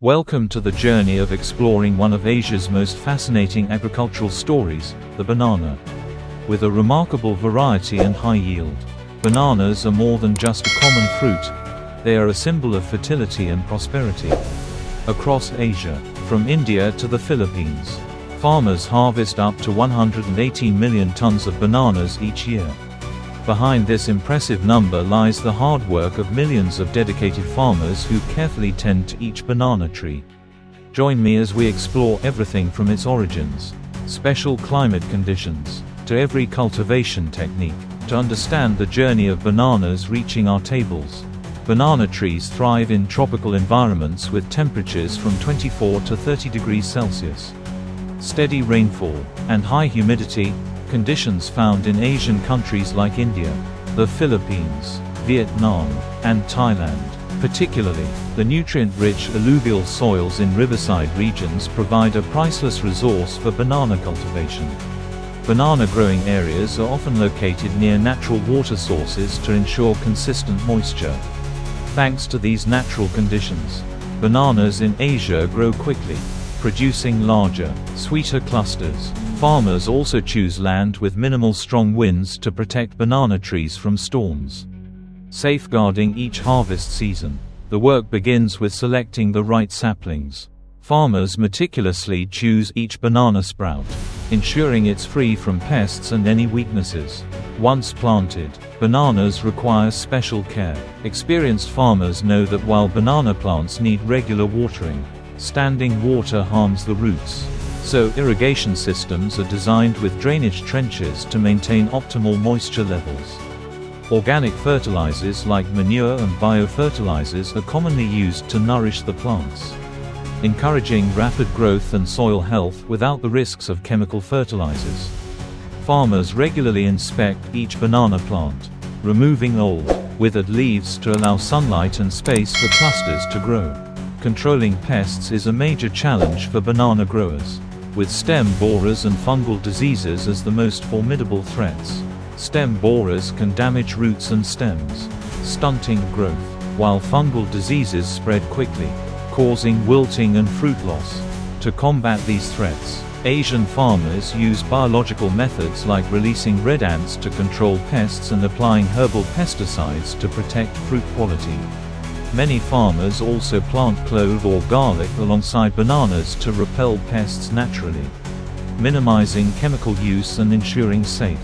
Welcome to the journey of exploring one of Asia's most fascinating agricultural stories, the banana. With a remarkable variety and high yield, bananas are more than just a common fruit. They are a symbol of fertility and prosperity. Across Asia, from India to the Philippines, farmers harvest up to 118 million tons of bananas each year. Behind this impressive number lies the hard work of millions of dedicated farmers who carefully tend to each banana tree. Join me as we explore everything from its origins, special climate conditions, to every cultivation technique, to understand the journey of bananas reaching our tables. Banana trees thrive in tropical environments with temperatures from 24 to 30 degrees Celsius. Steady rainfall, and high humidity, conditions found in Asian countries like India, the Philippines, Vietnam, and Thailand. Particularly, the nutrient-rich alluvial soils in riverside regions provide a priceless resource for banana cultivation. Banana growing areas are often located near natural water sources to ensure consistent moisture. Thanks to these natural conditions, bananas in Asia grow quickly, producing larger, sweeter clusters. Farmers also choose land with minimal strong winds to protect banana trees from storms. Safeguarding each harvest season, the work begins with selecting the right saplings. Farmers meticulously choose each banana sprout, ensuring it's free from pests and any weaknesses. Once planted, bananas require special care. Experienced farmers know that while banana plants need regular watering, standing water harms the roots. So irrigation systems are designed with drainage trenches to maintain optimal moisture levels. Organic fertilizers like manure and biofertilizers are commonly used to nourish the plants, encouraging rapid growth and soil health without the risks of chemical fertilizers. Farmers regularly inspect each banana plant, removing old, withered leaves to allow sunlight and space for clusters to grow. Controlling pests is a major challenge for banana growers, with stem borers and fungal diseases as the most formidable threats. Stem borers can damage roots and stems, stunting growth, while fungal diseases spread quickly, causing wilting and fruit loss. To combat these threats, Asian farmers use biological methods like releasing red ants to control pests and applying herbal pesticides to protect fruit quality. Many farmers also plant clove or garlic alongside bananas to repel pests naturally, minimizing chemical use and ensuring safe,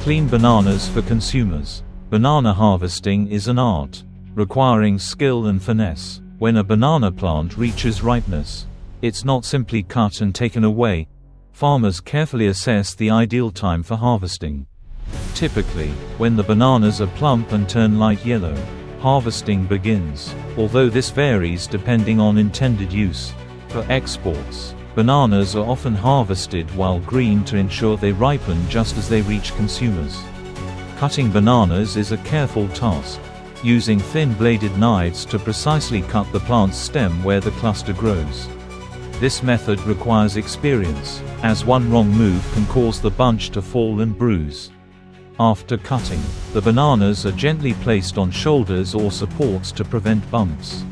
clean bananas for consumers. Banana harvesting is an art, requiring skill and finesse. When a banana plant reaches ripeness, it's not simply cut and taken away. Farmers carefully assess the ideal time for harvesting. Typically, when the bananas are plump and turn light yellow, harvesting begins, although this varies depending on intended use. For exports, bananas are often harvested while green to ensure they ripen just as they reach consumers. Cutting bananas is a careful task, using thin-bladed knives to precisely cut the plant's stem where the cluster grows. This method requires experience, as one wrong move can cause the bunch to fall and bruise. After cutting, the bananas are gently placed on shoulders or supports to prevent bumps.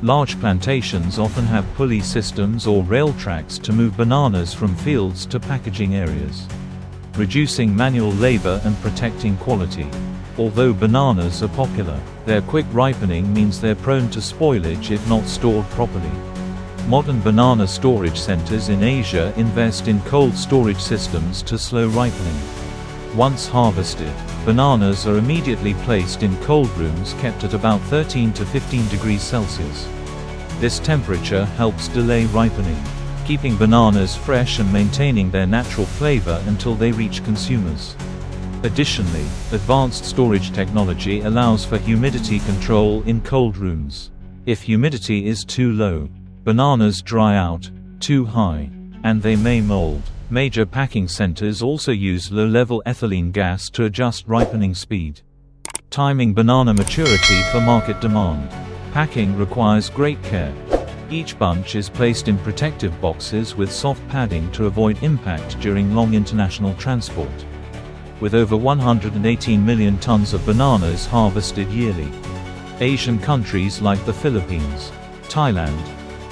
Large plantations often have pulley systems or rail tracks to move bananas from fields to packaging areas, reducing manual labor and protecting quality. Although bananas are popular, their quick ripening means they're prone to spoilage if not stored properly. Modern banana storage centers in Asia invest in cold storage systems to slow ripening. Once harvested, bananas are immediately placed in cold rooms kept at about 13 to 15 degrees Celsius. This temperature helps delay ripening, keeping bananas fresh and maintaining their natural flavor until they reach consumers. Additionally, advanced storage technology allows for humidity control in cold rooms. If humidity is too low, bananas dry out; too high, and they may mold. Major packing centers also use low-level ethylene gas to adjust ripening speed, timing banana maturity for market demand. Packing requires great care. Each bunch is placed in protective boxes with soft padding to avoid impact during long international transport. With over 118 million tons of bananas harvested yearly, Asian countries like the Philippines, Thailand,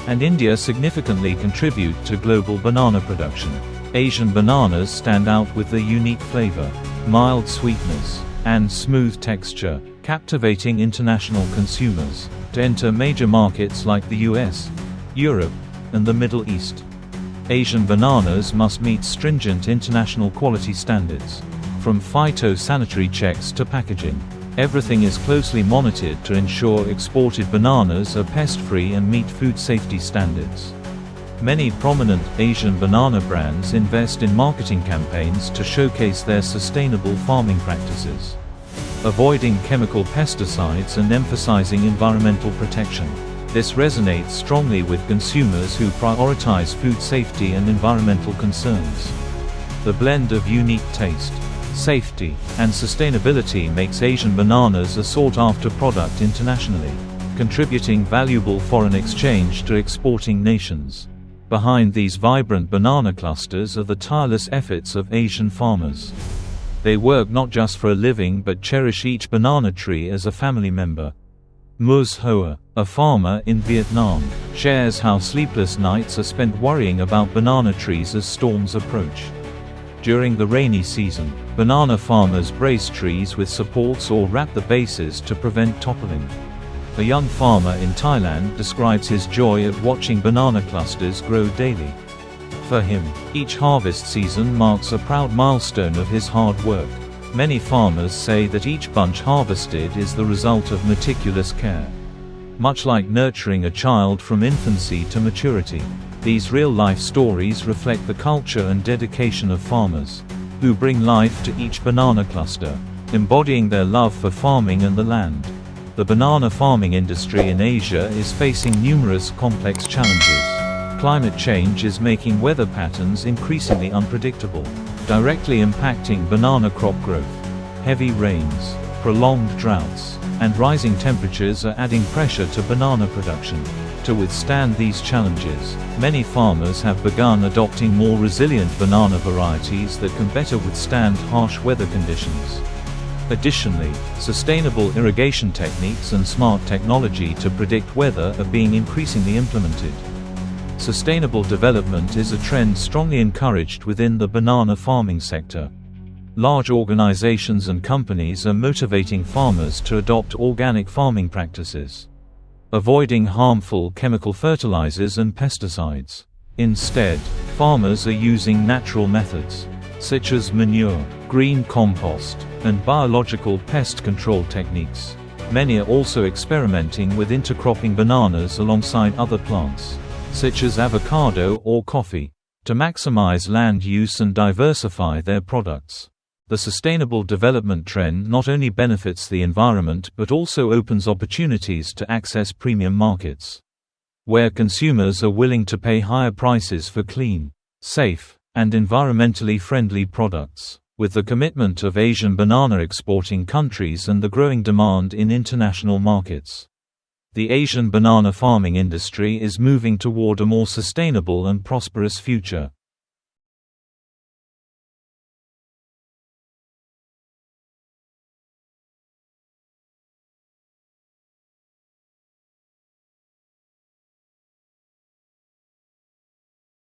and India significantly contribute to global banana production. Asian bananas stand out with their unique flavor, mild sweetness, and smooth texture, captivating international consumers to enter major markets like the US, Europe, and the Middle East. Asian bananas must meet stringent international quality standards. From phytosanitary checks to packaging, everything is closely monitored to ensure exported bananas are pest-free and meet food safety standards. Many prominent Asian banana brands invest in marketing campaigns to showcase their sustainable farming practices, avoiding chemical pesticides and emphasizing environmental protection. This resonates strongly with consumers who prioritize food safety and environmental concerns. The blend of unique taste, safety, and sustainability makes Asian bananas a sought-after product internationally, contributing valuable foreign exchange to exporting nations. Behind these vibrant banana clusters are the tireless efforts of Asian farmers. They work not just for a living but cherish each banana tree as a family member. Mus Hoa, a farmer in Vietnam, shares how sleepless nights are spent worrying about banana trees as storms approach. During the rainy season, banana farmers brace trees with supports or wrap the bases to prevent toppling. A young farmer in Thailand describes his joy at watching banana clusters grow daily. For him, each harvest season marks a proud milestone of his hard work. Many farmers say that each bunch harvested is the result of meticulous care. Much like nurturing a child from infancy to maturity, these real-life stories reflect the culture and dedication of farmers, who bring life to each banana cluster, embodying their love for farming and the land. The banana farming industry in Asia is facing numerous complex challenges. Climate change is making weather patterns increasingly unpredictable, directly impacting banana crop growth. Heavy rains, prolonged droughts, and rising temperatures are adding pressure to banana production. To withstand these challenges, many farmers have begun adopting more resilient banana varieties that can better withstand harsh weather conditions. Additionally, sustainable irrigation techniques and smart technology to predict weather are being increasingly implemented. Sustainable development is a trend strongly encouraged within the banana farming sector. Large organizations and companies are motivating farmers to adopt organic farming practices, avoiding harmful chemical fertilizers and pesticides. Instead, farmers are using natural methods, such as manure, green compost, and biological pest control techniques. Many are also experimenting with intercropping bananas alongside other plants, such as avocado or coffee, to maximize land use and diversify their products. The sustainable development trend not only benefits the environment but also opens opportunities to access premium markets, where consumers are willing to pay higher prices for clean, safe, and environmentally friendly products. With the commitment of Asian banana exporting countries and the growing demand in international markets, the Asian banana farming industry is moving toward a more sustainable and prosperous future.